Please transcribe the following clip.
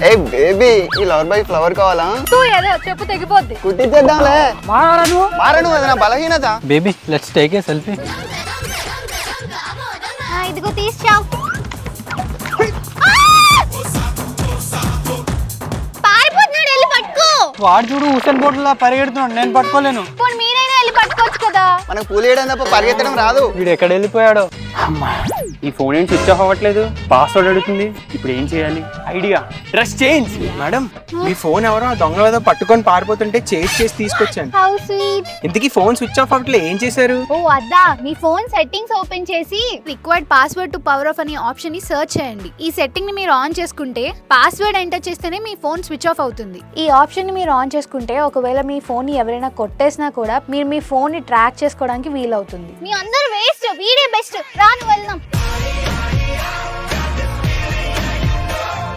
ఏ baby ఈ lover by flower కావాలా? ఏదో చెప్పు తెగిపోద్ది. కుట్టించేద్దాంలే. మారను అది నా బలహీనత. Baby let's take a selfie. ఇదిగో తీసావు. పారిపోతున్నాడు, వెళ్ళి పట్టుకో. వాడు చూడు హుసేన్ బోట్లా పరిగెడుతున్నాడు, నేను పట్టుకోలేను. పోనీ మీరైనా వెళ్ళి పట్టుకోవచ్చు కదా. మనకు పూలు వేయడం తప్ప పరిగెత్తడం రాదు. వీడు ఎక్కడ వెళ్ళిపోయాడో. ఈ ఫోన్ ఏం స్విచ్ ఆఫ్ అవ్వట్లేదు, పాస్వర్డ్ అడుగుతుంది. ఇప్పుడు ఏం చేయాలి? Idea, dress change. మేడం మీ ఫోన్ ఎవరో దొంగ ఏదో పట్టుకొని పారిపోతుంటే చేసి తీసుకొచ్చాను. How sweet. ఇంతకీ ఫోన్ స్విచ్ ఆఫ్ అవ్వట్లేదు, ఏం చేశారు? ఓ అద్దా, మీ ఫోన్ సెట్టింగ్స్ ఓపెన్ చేసి required password to power of అనే ఆప్షన్ ని సెర్చ్ చేయండి. ఈ సెట్టింగ్ ని మీరు ఆన్ చేసుకుంటే పాస్వర్డ్ ఎంటర్ చేస్తేనే మీ ఫోన్ స్విచ్ ఆఫ్ అవుతుంది. ఈ ఆప్షన్ ని మీరు ఆన్ చేసుకుంటే ఒకవేళ మీ ఫోన్ ని ఎవరైనా కొట్టేసినా కూడా మీరు మీ ఫోన్ ని ట్రాక్ చేసుకోవడానికి వీలవుతుంది. మీ అందరూ వేస్ట్, వీడే బెస్ట్. రాను వెళ్దాం.